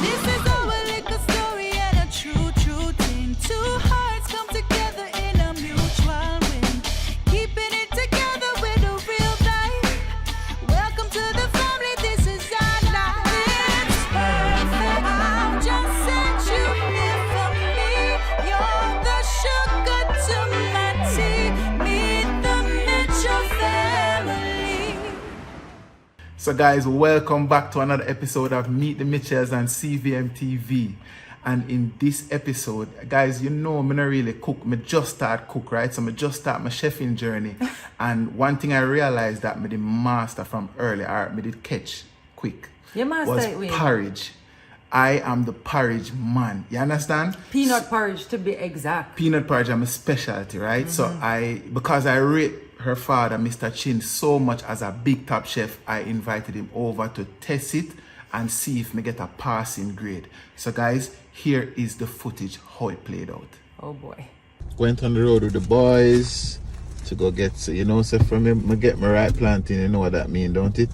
This is our little story and a true, true thing. Two hearts come together in a mutual win. Keeping it together with a real vibe. Welcome to the family, this is our life. It's perfect. I'll just set you here for me. You're the sugar to my tea. Meet the Mitchell family. So guys, welcome back to another episode of Meet the Mitchells on CVM TV. And in this episode, guys, you know me not really cook. Me just start cook, right? So me just start my chefing journey. And one thing I realized that me the master from early, or me did catch quick, Your master was it with porridge. I am the porridge man. You understand? peanut porridge to be exact. Peanut porridge is my specialty, right? So because I rate her father, Mr. Chin, so much as a big top chef, I invited him over to test it and see if me get a passing grade. So guys, here is the footage, how it played out. Oh boy. Went on the road with the boys to go get, so you know, so from me get my right planting, you know what that mean, don't it?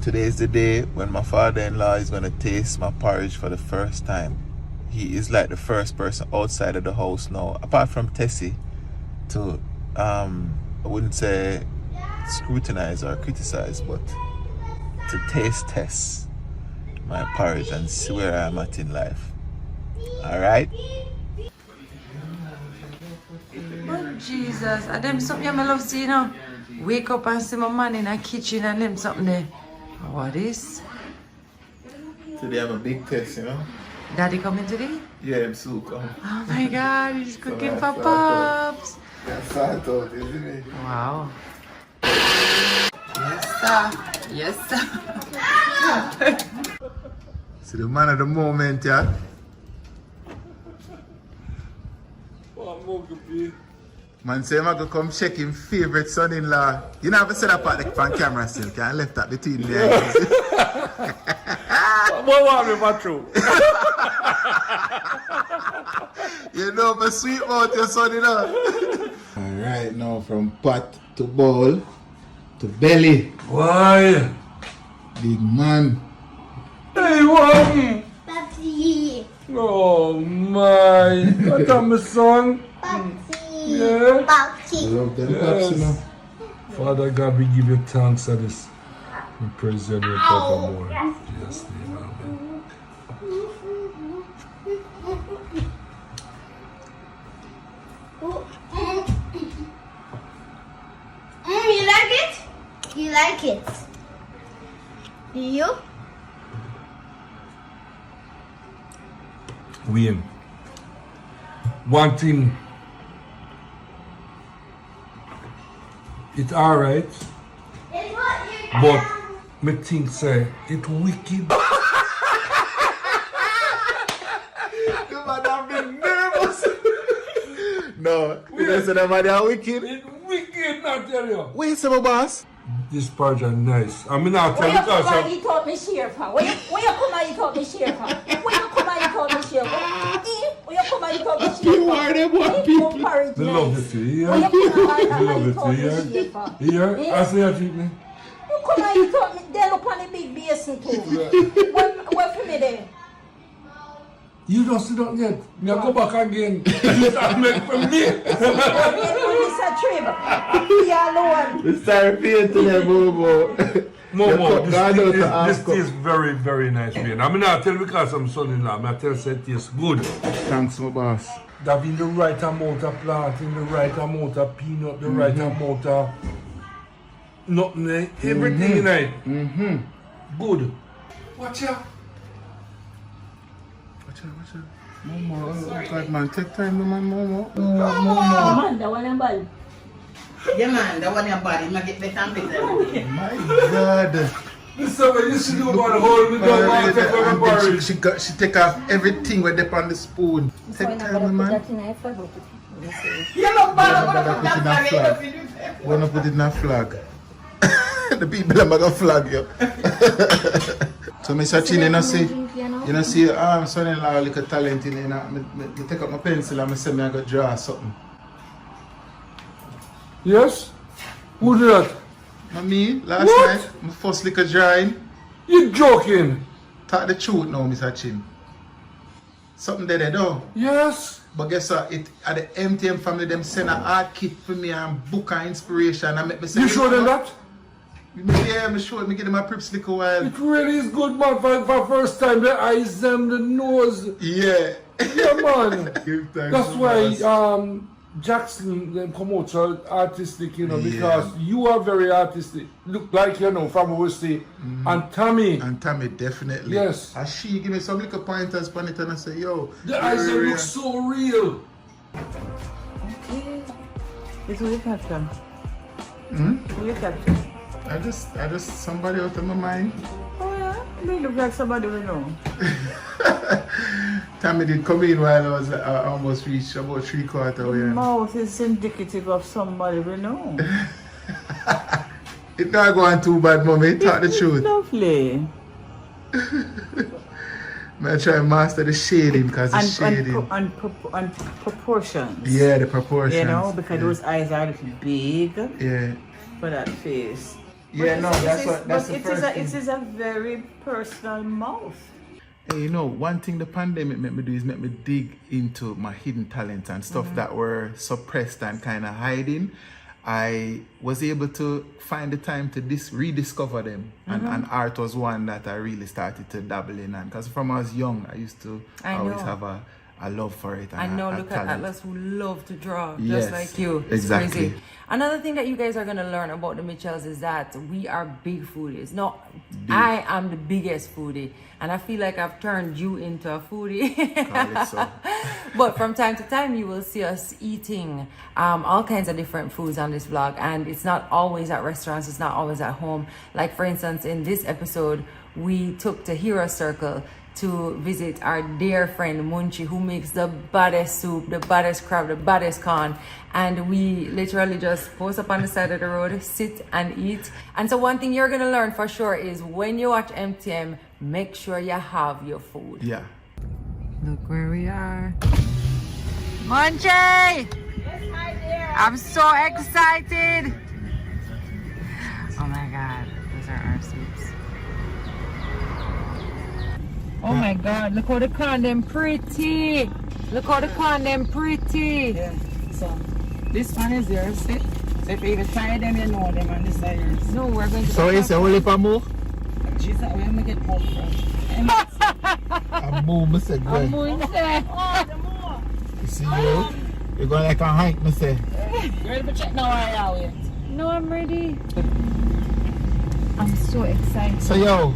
Today is the day when my father-in-law is gonna taste my porridge for the first time. He is like the first person outside of the house now, apart from Tessie, to I wouldn't say scrutinize or criticize, but to test my porridge and see where I'm at in life. Alright? Oh Jesus, and them something I love see, you know. Wake up and see my man in the kitchen and them something there. What is? Today I'm a big test, you know? Daddy coming today? Yeah, I'm so come. Oh my God, he's cooking So for that's Pops. That's sort out, isn't it? Wow. Yes, sir. Yes, sir. See the man of the moment, yeah? Man say I'm gonna come check him favorite son-in-law. You know, I've said that part on camera still, can I left that between the eyes. What want me for true? You know, but sweet mouth your son-in-law. Alright, now from pot to bowl to belly. Why? Big man. Hey, what? Papi, Oh my! What up, my son? papi, Yeah. papi. Love them Yes. pops, you know. Father God, we give you thanks for this. We praise your name forevermore. Yes, amen. You like it? You like it? Do you? Wayne, one thing, it's alright, but me think say it wicked. The man have been nervous. No, you don't say that man are wicked. It wicked, not tell you. Wait, say my boss. This porridge are nice. I mean, I'll tell Where you you come because and eat out me share from? Where you come and eat out me share from? Where you come and eat out me share from? Where you come and eat out me share You are them one people. they love it to you. Where you come and They love eat it out to me you. share from? Here, I say you treat me. You come and eat out me, they look on the big basin too. Where for me there? You don't sit down yet. Me go back again. That make for me. This a trip. You alone. It's time for you to them, Bobo. Momo, this this is very, very nice, man. I mean, I tell you because I'm son-in-law. I tell you say it tastes good. Thanks, my boss. That in the right amount of plant, in the right amount of peanut, the right amount of nothing, everything in it. Good. Watch out. Watch out. Momo, look like man, take time, man, Momo. Man, the one and ball. Yeah, man, that one your body, make it better and better every day. My God. This is what you should do about the whole we don't want to take over the porridge. She take off everything with them on the spoon. Take time, man. You look bad, I'm Wanna gonna put that flag in. Wanna put it in a flag. The people are gonna flag you. So Mr. Chin, you know see son-in-law like a talent in you know. I take up my pencil and I say I go draw something. Yes? Who did that? Not me, last What? night, my first liquor drawing. You joking? Talk the truth now, Mr. Chin. something there though. Yes. But guess what? It at the MTM family, them send an art kit for me and book an inspiration and make me say. You show them that? Yeah, I'm sure. Me give them a prips little while. It really is good, man. For first time, the eyes, them, the nose. Yeah. Yeah, man. Give thanks That's to why us. Jackson them promotes artistic, you know, Yeah. because you are very artistic. Look like, you know, from what we say. And Tammy, And Tammy, definitely. Yes. And she give me some little pointers on it and I say, yo. the eyes they you're look so real. This will you capture? Will you capture? I just somebody out of my mind. Oh yeah, they look like somebody we know. Tammy did come in while I was almost reached about 3/4 way. Mouth is indicative of somebody we know. It's not going too bad, mommy. Talk the truth. Lovely. I try to master the shading because the shading. And proportions. Yeah, the proportions. You know, because those eyes are a little big Yeah. for that face. Yeah, no, that's But the it first thing. is a very personal mouth. Hey, you know, one thing the pandemic made me do is make me dig into my hidden talents and stuff that were suppressed and kind of hiding. I was able to find the time to rediscover them, and art was one that I really started to dabble in. And because from I was young, I used to always have a love for it. And I know, a look at talent. Atlas who love to draw, Yes, just like you. It's exactly. crazy. Another thing that you guys are going to learn about the Mitchells is that we are big foodies. No, I am the biggest foodie. And I feel like I've turned you into a foodie. Call it so. But from time to time, you will see us eating all kinds of different foods on this vlog. And it's not always at restaurants. It's not always at home. Like, for instance, in this episode, we took to Hero Circle to visit our dear friend Munchi, who makes the baddest soup, the baddest crab, the baddest corn. And we literally just post up on the side of the road, sit and eat. And so one thing you're gonna learn for sure is when you watch MTM, make sure you have your food. Yeah. Look where we are. Munchi! Yes, my dear. I'm so excited. Oh my God, those are our soups. Oh my God, look how the corn them pretty. Look how the corn them pretty. Yeah. So this one is yours, see? So if you even try them, you know them, and this is yours. No, we're going to So you say only for more? Jesus, where am I get home from? I move, I say, I'm go. going there. Oh, the more. You see you? You're going like a hike, I say. You ready to check now where are we? No, I'm ready. I'm so excited. So yo,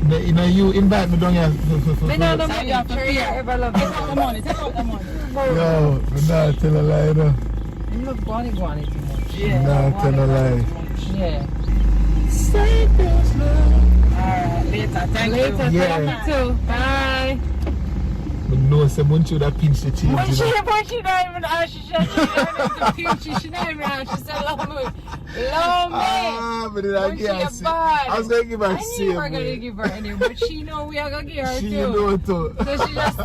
you know you invite me down here. Me no know Sorry, me you have to sure you pay. ever love Take out the money, take out the money. Yo, I'm not tell a lie though. You love Bonnie too much. Yeah. Not tell a lie. Yeah. Alright, later, thank you. Later, Yeah. thank you too. Bye. But no, say Munchi would have pinched the cheese. When You know. she not even ask, she said she don't need to she not even ask. She said, love me. Love me. Ah, but then I Munchi, give her you're see. bad. I was gonna give her I knew you same. were going to way. give her any, but she know we are going to give her She too. know too. So she just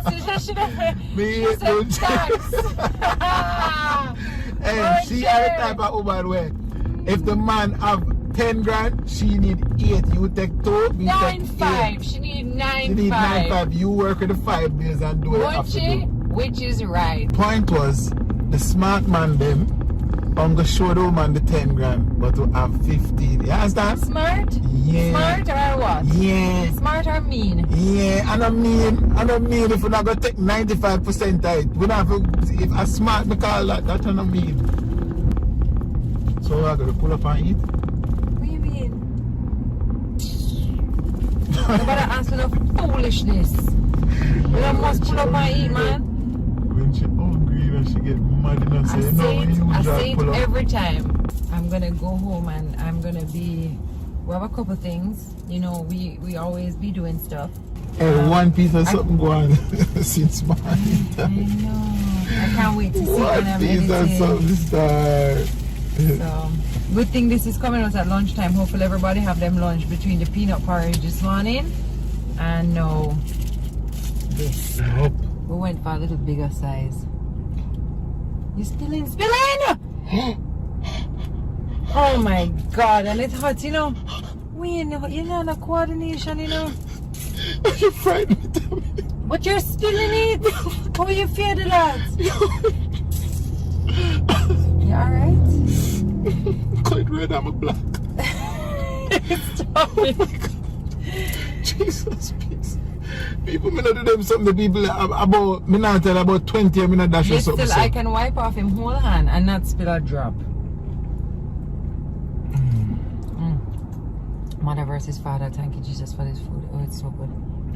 Me she hate said Munchi. thanks. Hey, she are the type of woman where if the man have 10 grand, she need 8. You take 2, me take 8. 9-5. She need 9-5. She need 9-5. You work with the 5 days and do what you have to Munchi, do. which is right. Point was, the smart man them, I'm gonna show the woman the 10 grand, but to have 15. You understand? Smart? Yeah. Smart or what? Yeah. Smart or mean? Yeah, I don't mean if we're not gonna take 95% of it. We don't have to, if a smart me call that I don't mean. So we're gonna pull up and eat. What do you mean? You better answer no foolishness. You must pull up and eat, man. When she hungry and she get mad and say, I say it every time. I'm gonna go home and I'm gonna be. We have a couple things. You know, we always be doing stuff. Hey, one piece of something going since morning. I know. I can't wait to see when One I'm piece of editing. something start. So, good thing this is coming out at lunchtime. Hopefully everybody have them lunch between the peanut porridge this morning and now this. Up. We went for a little bigger size. You spilling? Oh my God, and it's hot, you know. We ain't no coordination, you know. You frightened me. But you're still in it. How you feel the lads? You alright? Quite red, I'm a black. Stop it. Jesus, please. People, me not do them something. The people about, me not tell about 20 and me not dash or Yet something. still, I can wipe off him whole hand and not spill a drop. Mother versus Father, thank you Jesus for this food. Oh, it's so good.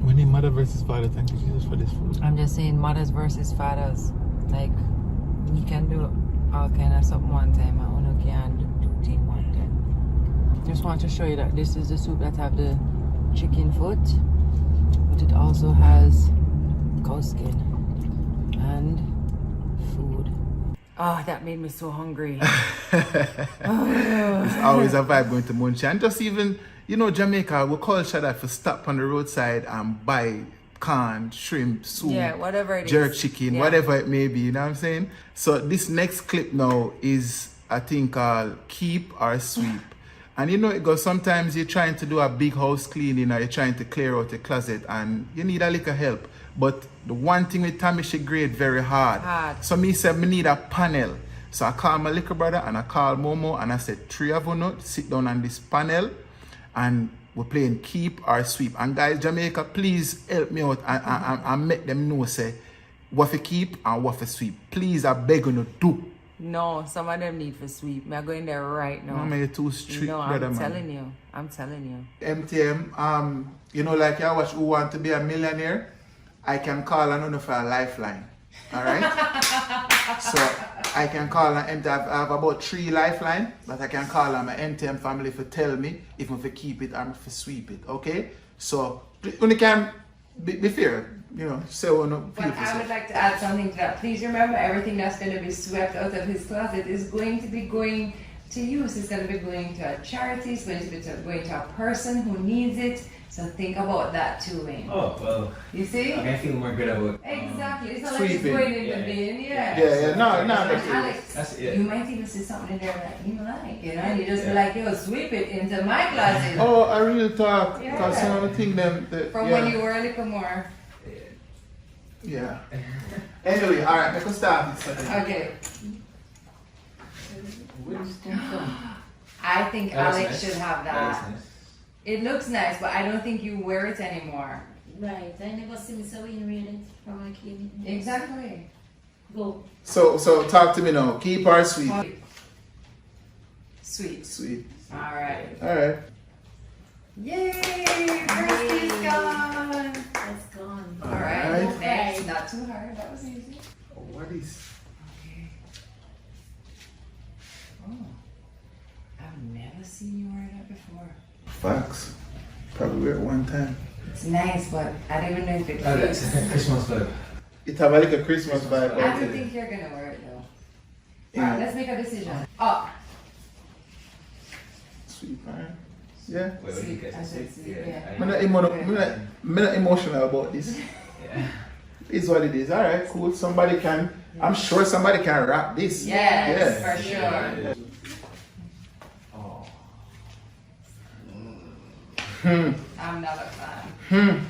We need mother versus father. Thank you, Jesus, for this food. I'm just saying mothers versus fathers. Like, you can do all kind of something one time and one can do two things one time. Just want to show you that this is the soup that have the chicken foot, but it also has cow skin and food. Oh, that made me so hungry. It's always a vibe going to Munchie. And just even, you know, Jamaica, we culture that for stop on the roadside and buy corn, shrimp, soup, Yeah, whatever it is. jerk chicken, Yeah. whatever it may be, you know what I'm saying? So this next clip now is a thing called Keep or Sweep. And you know, it goes, sometimes you're trying to do a big house cleaning or you're trying to clear out a closet and you need a little help. But the one thing with Tommy, she grade very hard. So me said, me need a panel. So I call my little brother and I call Momo and I said, 3 of you sit down on this panel and we're playing Keep or Sweep. And guys, Jamaica, please help me out and make them know, say, what for keep and what for sweep. Please, I beg you to do. No, some of them need for sweep. Me, I go in there right now. Mama, you're too strict, No, brother, I'm man. telling you. I'm telling you. MTM, you know, like I watch Who Want to Be a Millionaire, I can call on for a lifeline. All right? So I can call on MTM. I have about 3 lifeline, but I can call on my MTM family for tell me if I'm for keep it or I'm for sweep it. Okay? So when you can be fair, you know, say one of But I would like to add something to that. Please remember, everything that's going to be swept out of his closet is going to be going to use. It's going to be going to a charity. It's going to be going to a person who needs it. So think about that too, Wayne. Oh, well, You see? I feel more good about Exactly. It's not like it's Sweeping. going in Yeah. the bin. Yeah. Yeah, no, And Alex, That's it. you might even see something in there that you like, you know, and you just be like, yo, sweep it into my closet. Oh, I really talk, because Yeah. some of the thing them, From yeah. when you were a little more. Yeah. Anyway, alright, let's start this. Okay. Where does it come from? I think That looks Alex nice. should have That that. looks nice. It looks nice, but I don't think you wear it anymore. Right, I never see me so in read it from my kid. Exactly. Go. So talk to me now. Keep or sweep? Sweet. Sweet. All right. Alright. Yay! First piece gone. That's gone. All right. Alright. Next, not too hard. That was easy. Oh, what is? Okay. Oh, I've never seen you wear that before. Facts. Probably wear it one time. It's nice, but I don't even know if it Oh, that's fits. Christmas vibe. It have like a Christmas vibe. I don't think you're gonna wear it though. All right, let's make a decision. Up. Sweep, alright. Yeah. Wait, what do you guys I said think? sweet, yeah. I'm not emotional about this. Yeah. It's what it is. Alright, cool. Somebody can, I'm sure somebody can rap this. Yes, Yeah. for sure. Oh. I'm not a fan.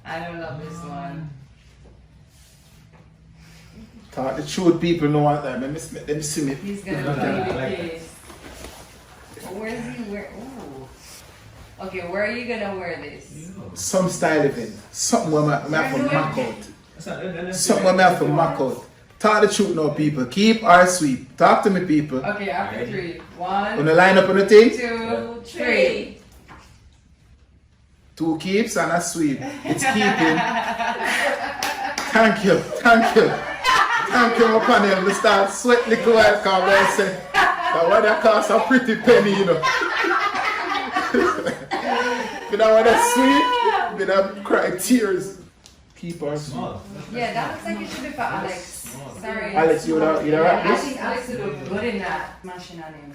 I don't love this one. Talk the truth, people know what that. Let me see me. He's gonna No, no, play I the like case. Where's he wear? Ooh. Okay, where are you gonna wear this? Some style event. Something where I have to mark out. That's not, that's Something where I have to mark out. Talk the truth now, people. Keep or sweep. Talk to me, people. Okay, after 3. 1, On the line up on the thing. 2, 3. 2 keeps and a sweep. It's keeping. Thank you. Thank you. Thank you, my panel. We start sweat little while because I say that what that costs a pretty penny, you know. You know what that sweet? You know, cry tears. Keep or sweep. small. Yeah, that looks like it should be for Alex. Sorry. Alex, you rap I this? think Alex would look good in that. Smashing on him.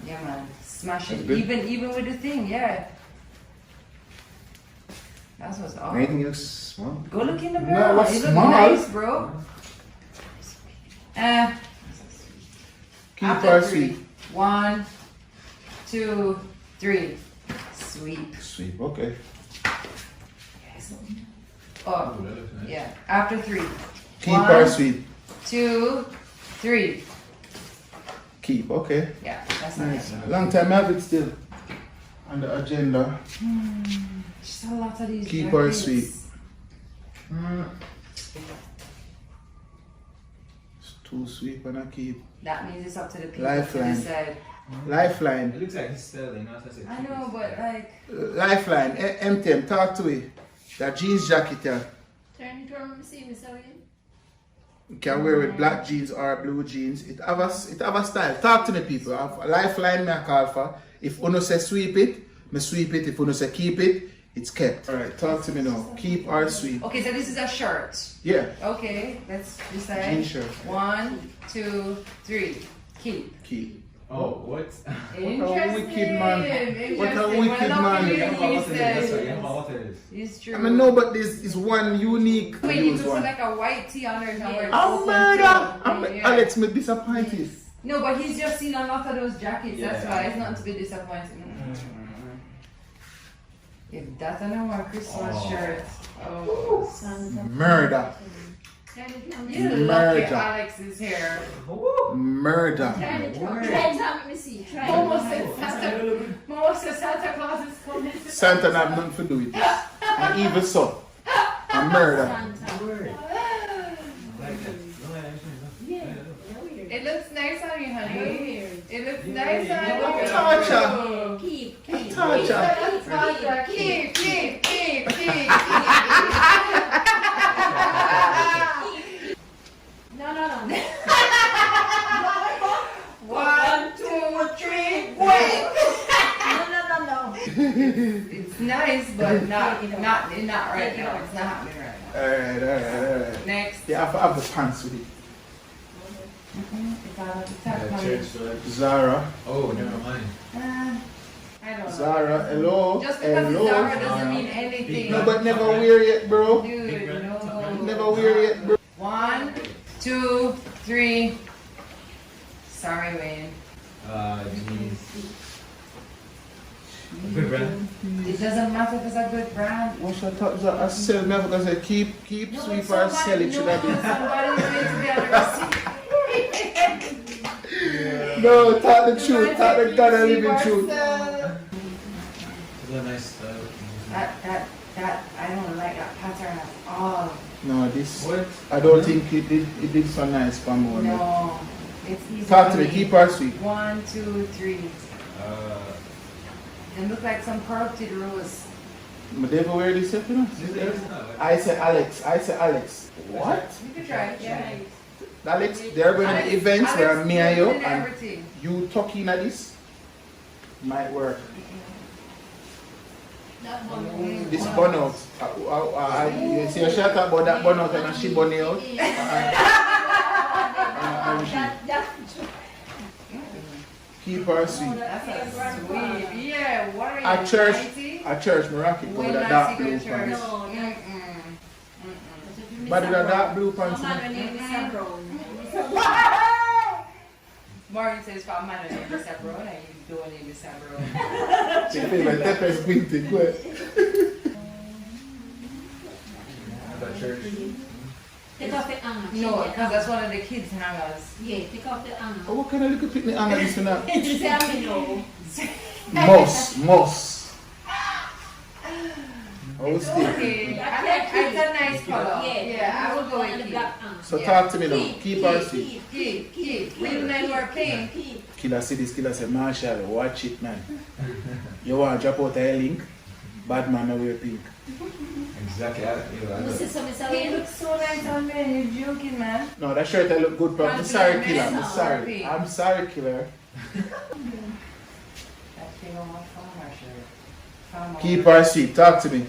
Yeah, man. Smash it. good. Even with the thing, yeah. That's what's awesome. Anything looks small. Go look in the No, mirror. what's You look small? nice, bro. Keep After or 3. sweep. 1, 2, 3. sweep. Sweep, okay. Oh, yeah. After 3. Keep 1, or sweep? 2, 3. Keep, okay. Yeah, that's nice. Long time I have it still on the agenda. Just a lot of these. Keep or jackets. sweep? It's 2 sweep and a keep. That means it's up to the people Lifeline. to decide. Lifeline. It looks like he's selling, not as I know, but like, Lifeline. MTM, talk to me. That jeans jacket here. Turn it around and see me, sorry. You can wear with black jeans or blue jeans. It have a style. Talk to me, people. I have a lifeline me I call for. If uno say sweep it, me sweep it. If uno say keep it, it's kept. Alright, talk to me now. Keep or sweep? okay, so this is a shirt. Yeah. Okay, let's decide. Jean shirt. 1, 2, 3. Keep. Keep. Oh, what? Interesting. wicked man. What a Interesting. wicked Well, man. luckily Yeah, you what it is, said- what it is. It's true. I mean, no, but this is one unique. Wait, you use put one. like a white tee under it and wear it I'm open murder. toe. Yeah. Alex, me disappointed. No, but he's just seen a lot of those jackets. That's Yeah. why it's not to be disappointed. If that's a more Christmas Oh. shirt. Oh. Murder. You lucky Murder. Alex's hair. Murder. Try it on. Try it on, let me see. Try it Almost on. said Santa Claus is coming. Santa have nothing to do with this. And even so, a murder. It looks nice on you, honey. It looks nice on you. Torture. Keep. Torture. Keep. No. 1, 2, 3, wait. No. It's nice, but not right now. It's not happening right now. Alright. Next. Yeah, I have the pants with it. It's out of the top, honey. Church flag. Zara. Oh, never mind. I don't know. Zara, hello. Just because it's Hello. Zara doesn't mean anything. No, but never wear it, bro. Dude, no. Never wear it, bro. 1, 2, 3. Sorry, Wayne. Jeez. Good brand. It doesn't matter if it's a good brand. What's your thoughts? I sell me because I keep sweep or sell it. Should I be? Somebody's going to be on the receipt. No, talk the truth. Talk the God and living truth. It's a nice style. That, I don't like that pattern at all. No, this. What? I don't think it did so nice for me. No, it's easy. Talk to for me. Keep or sweep? 1, 2, 3. Uh, They look like some corrupted rose. But they ever wear this yet, you know? I say Alex. What? You could try it, yeah. Alex, there are going to be events where me and you good in and everything. you talking at this might work. This bun out. You see a shot about that bun out and she bun it out. Keep her sweet. That's a sweet. Yeah, what are you? At church, 90? at church, Morocco, When with a I dark see blue good church. pants. Mm-mm. But with a dark blue pants. Martin says, "For a man named Mr. Brown, and you don't name Mr. Brown." She feel like that is painted. Go ahead. At church. Take off the hanger. No, because that's one of the kids' hangers. Yeah, take off the hanger. Oh, what kind of little picnic hanger is that? Tell me no. Moss. Oh, It's still. okay. It's a nice color. Yeah, I will go with it. So talk to me now. Keep her sweet. Keep. Even when we're pink. Killer see this, killer say, Marshall, watch it, man. You want to drop out a link? Bad man, now wear pink. Exactly. It looks so nice on me. You're joking, man. No, that shirt I look good, bro. I'm sorry, killer. I'm sorry. I'm sorry, killer. That thing on my farmer shirt. Keep her sweet. Talk to me.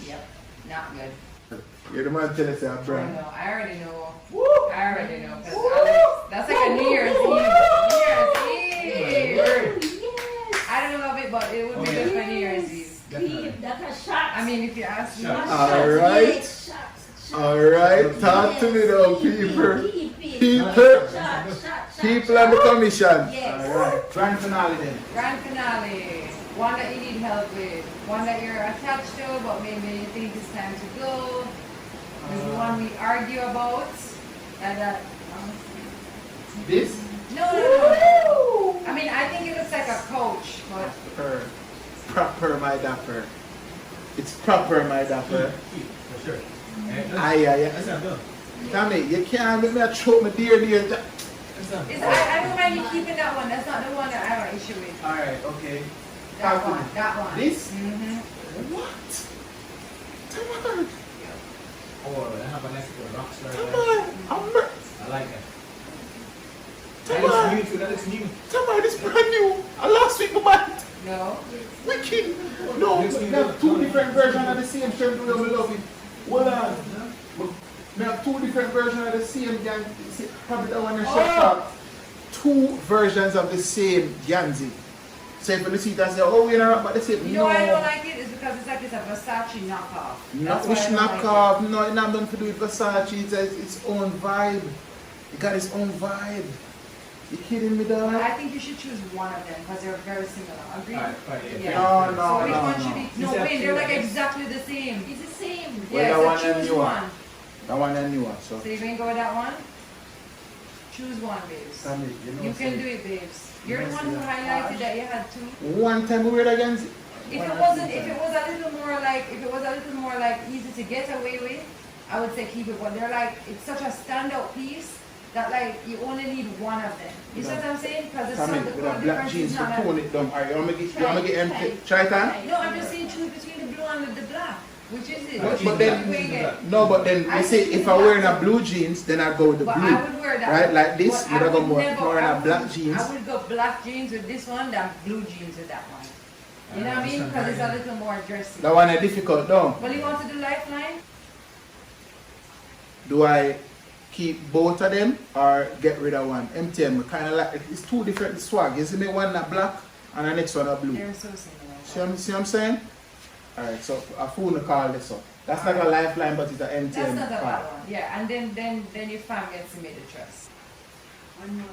Yep. Not good. You're the man tell us that, I bro. know. I already know. 'Cause Alex, that's like a New Year's Eve. I don't love it, but it would be good for New Year's Eve. I mean, if you ask me. Alright. Alright. Talk to me now, people. People. People on the commission. Yes. Alright. Grand finale then. Grand finale. One that you need help with. One that you're attached to, but maybe you think it's time to go. Maybe one we argue about. And that. This? No. I mean, I think it looks like a coach, but Proper my dapper. It's proper my dapper. For sure. Aye. That's not done. Tommy, you can't make me a choke my dear. That's not I don't mind you keeping that one. That's not the one that I have an issue with. Alright, okay. That one. This? Mm-hmm. What? Come on. Oh, that have a nice little rock star. Come there. on. I like that. That Come looks on. new too. That looks new. Come on, this brand new. Last week, my man. No. Wicked. No, we have two different versions of the same shirt. We love it. Hold on. We have two different versions of the same gang. Probably that one in shop. Two versions of the same Ganzi. So if you see that, say, oh, we're not, but they say, You know why I don't like it? It's because it's like it's a Versace knockoff. Not That's which why I don't like knockoff. No, it's not done to do with Versace. It's its own vibe. It got its own vibe. You kidding me, it. But dog? I think you should choose one of them because they're very similar. Agree? Alright, Yeah. No, So which no, one no. should be? No, These are wait, they're like two, right? exactly the same. It's the same. Well, Yeah, that so one and choose new one. one. That one and new one, so. So you're going to go with that one? Choose one, babes. Sammy, know, You can do it, babes. You're the one who highlighted that you had two. One time we were against it. If it was a little more like easy to get away with, I would say keep it. But they're like, it's such a standout piece that like you only need one of them. You see what I'm saying? Because it's Sammy, not the with a color black difference jeans is to not like. tone it down. Alright, you want me to get empty? Try it on? No, I'm just saying choose between the blue and the black. Which is it? But Which is then- the way it? No, but then I you say think if I wearing a blue jeans, then I'd go with the But blue. I would wear that. Right, like this, But you'd I have go would more never- wearing I a would- black jeans. I would go black jeans with this one than blue jeans with that one. You know what I mean? Because it's a little more dressy. That one is difficult, though. Well, you want to do lifeline? Do I keep both of them or get rid of one? MTM, kind of like, it's two different swag. You see me, one that black and the next one a blue. They're so similar. See what I'm saying? Alright, so a phone to call this up. That's not a lifeline, but it's an MTM That's not a call. bad one. Yeah, and then your fam gets to make the trust. One more.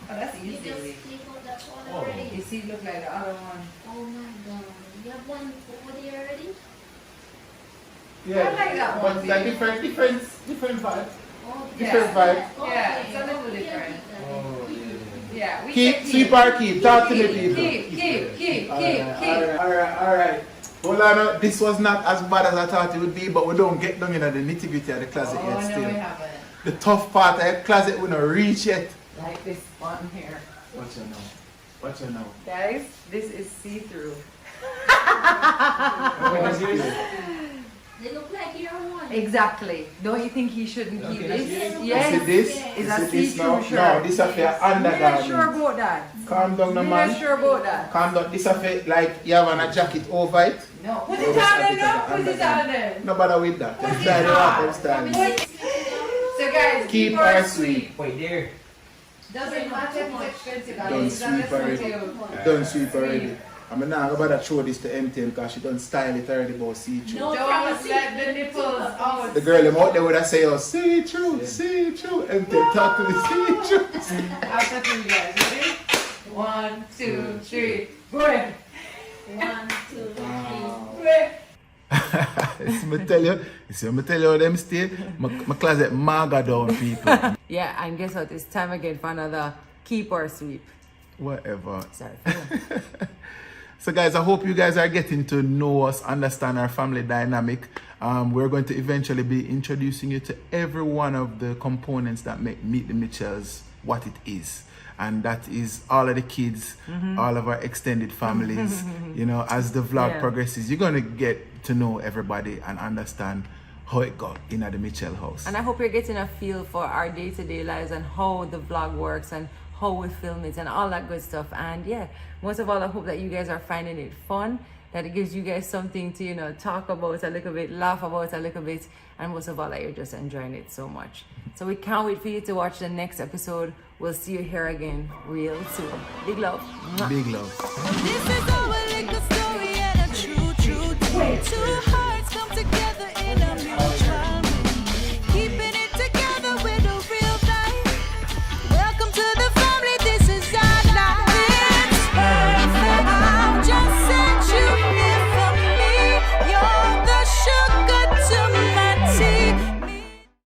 Oh, that's You easy. just Really. click on that one Oh. already. You see, look like the other one. Oh my god. You have one over there already? Yeah, I like that one, but it's a babe. different vibe. Oh, Different yeah. vibe. Yeah, it's a little different. Yeah, we Keep, say sweep or keep. Talk to me, people. Keep. Alright. Hold on, this was not as bad as I thought it would be, but we don't get down into the nitty gritty of the closet Oh, yet no, still. we haven't. The tough part of the closet we don't reach yet. Like this one here. What you know? What you know? Guys, this is see-through. They look like your one. Exactly. Don't you think he shouldn't keep Okay, this? that's yes. You see this? Yes. Is You a see this see-through now? shirt. No, this is for your You're not sure undergarment. about that. Calm down, no You're man. not sure about that. Calm down. This is for like you have on a jacket over it. No. Put No, it this on is there, no. for Put it undergarment. on there. No bother with that. Put Them it style on. up, them style. So guys, Keep or or sweep. Wait, there. Doesn't matter if it's expensive. Don't guys. It's sweep not already. expensive. Done sweep already. I'm not about to show this to MTN because she done style it already about see-through. No, Don't let the nipples out. The girl them out there would have say, oh, see-through. MTN talk to the see-through. After three guys, ready? 1, 2, 3. Go ahead. 1, 2, 3. Go ahead. See me tell you how them stay. My closet maga down, people. Yeah, and guess what? It's time again for another keep or sweep. Whatever. Sorry. So guys, I hope you guys are getting to know us, understand our family dynamic. We're going to eventually be introducing you to every one of the components that make Meet the Mitchells what it is. And that is all of the kids, all of our extended families. You know, as the vlog Yeah. progresses, you're going to get to know everybody and understand how it got in at the Mitchell house. And I hope you're getting a feel for our day-to-day lives and how the vlog works and how we film it and all that good stuff. And yeah, most of all, I hope that you guys are finding it fun, that it gives you guys something to, you know, talk about a little bit, laugh about a little bit, and most of all, that you're just enjoying it so much. So we can't wait for you to watch the next episode. We'll see you here again real soon. Big love. Mwah. Big love. This is our little story and a true thing. Two hearts